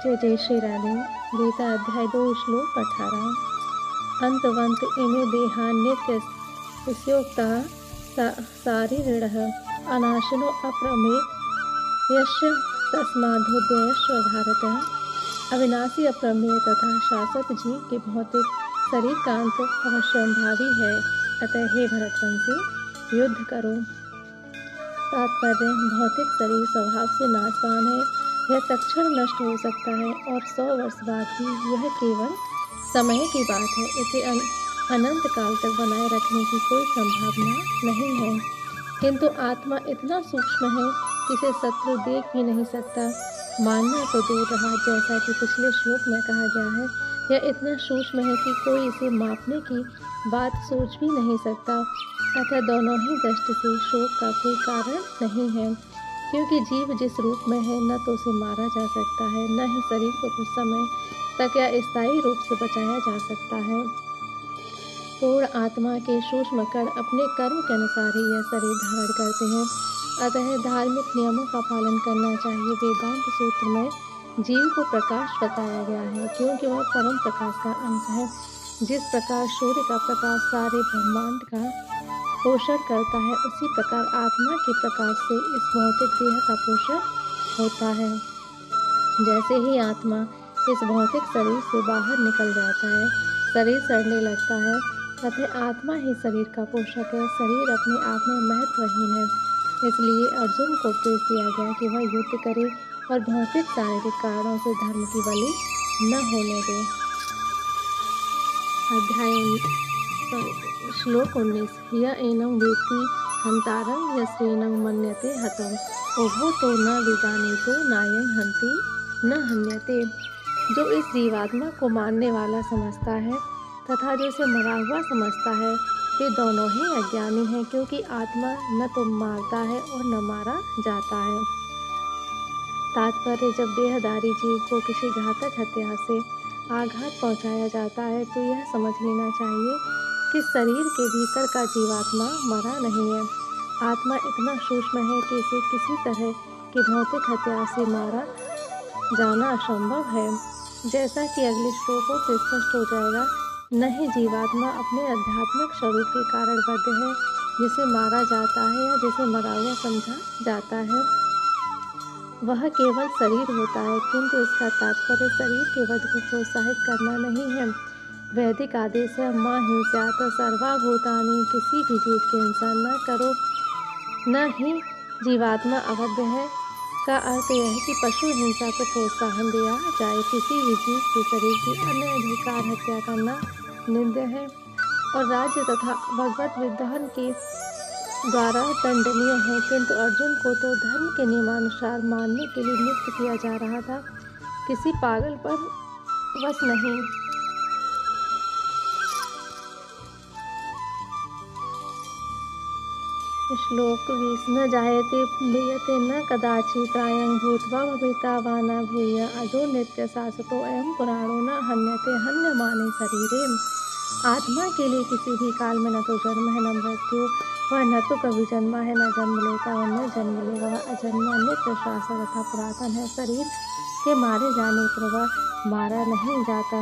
जय जय श्री राधे। गीता अध्याय 2 श्लोक 18। अंतवंत इमे देहान्यत्यस्योक्तः शारीरिणः अनाशिनो अप्रमेय यस्य तस्माद्धोदयश्व भारत। अविनाशी अप्रमेय तथा शाश्वत जीव के भौतिक शरीर का अंत अवश्यंभावी है, अतः हे भरतवंशी युद्ध करो। तात्पर्य: भौतिक शरीर स्वभाव से नाशवान है, यह तत्क्षण नष्ट हो सकता है और 100 वर्ष बाद भी यह केवल समय की बात है। इसे अनंत काल तक बनाए रखने की कोई संभावना नहीं है। किंतु आत्मा इतना सूक्ष्म है कि इसे शत्रु देख भी नहीं सकता। मानना तो दूर रहा, जैसा कि पिछले श्लोक में कहा गया है, यह इतना सूक्ष्म है कि कोई इसे मापने की बात सोच भी नहीं सकता। अतः दोनों ही दृष्टि से शोक का कोई कारण नहीं है, क्योंकि जीव जिस रूप में है न तो उसे मारा जा सकता है, न ही शरीर को कुछ समय तक या स्थायी रूप से बचाया जा सकता है। पूर्ण आत्मा के सूक्ष्म कण अपने कर्म के अनुसार ही यह शरीर धारण करते हैं। अतः धार्मिक नियमों का पालन करना चाहिए। वेदांत सूत्र में जीव को प्रकाश बताया गया है, क्योंकि वह परम प्रकाश का अंश है। जिस प्रकार सूर्य का प्रकाश सारे ब्रह्मांड का पोषण करता है, उसी प्रकार आत्मा के प्रकाश से इस भौतिक देह का पोषण होता है। जैसे ही आत्मा इस भौतिक शरीर से बाहर निकल जाता है, शरीर सड़ने लगता है, तथा आत्मा ही शरीर का पोषक है। शरीर अपने आप में महत्वहीन है, इसलिए अर्जुन को उपदेश दिया गया कि वह युद्ध करे और भौतिक शारीरिक कारणों से धर्म की बलि न होने दे। श्लोक 19। य एनं वेत्ति हन्तारं यस्येनं मन्यते हतम् उभौ तो न विजानीतो नायं हन्ति न हन्यते। जो इस जीवात्मा को मारने वाला समझता है तथा जो इसे मरा हुआ समझता है, वे दोनों ही अज्ञानी हैं, क्योंकि आत्मा न तो मारता है और न मारा जाता है। तात्पर्य: जब देहधारी जीव को किसी घातक हथियार से आघात पहुंचाया जाता है, तो यह समझ लेना चाहिए कि शरीर के भीतर का जीवात्मा मरा नहीं है। आत्मा इतना सूक्ष्म है कि इसे किसी तरह के भौतिक हथियार से मारा जाना असंभव है। जैसा कि अगले श्लोकों से स्पष्ट हो जाएगा, न ही जीवात्मा अपने आध्यात्मिक स्वरूप के कारण बद्ध है, जिसे मारा जाता है या जिसे मरा हुआ समझा जाता है। वह केवल शरीर होता है, किंतु इसका तात्पर्य शरीर के वध को प्रोत्साहित करना नहीं है। वैदिक आदेश है मां हिंस्यात् सर्वभूतानि, किसी भी जीव की हिंसा न करो। न ही जीवात्मा अवध है का अर्थ यह है कि पशु हिंसा को प्रोत्साहन दिया जाए। किसी भी जीव के शरीर की अन्य अधिकार हत्या करना निंद्य है और राज्य तथा भगवत विधान के द्वारा दंडनीय है। किंतु अर्जुन को तो धर्म के नियमानुसार मानने के लिए नियुक्त किया जा रहा था, किसी पागल पर वश नहीं। श्लोक 20। न जायते म्रियते न कदाचित् त्रायं भूत्वा भविता वा न भूय अजो नित्य शाश्वतो अयं पुराणो न हन्यते हन्यमाने शरीरे। आत्मा के लिए किसी भी काल में न तो जन्म है न मृत्यु, वह न तो कभी जन्मा है न जन्म लेता और न जन्म लेगा। वह अजन्मा नित्य शाश्वत तथा पुरातन है। शरीर के मारे जाने पर वह मारा नहीं जाता।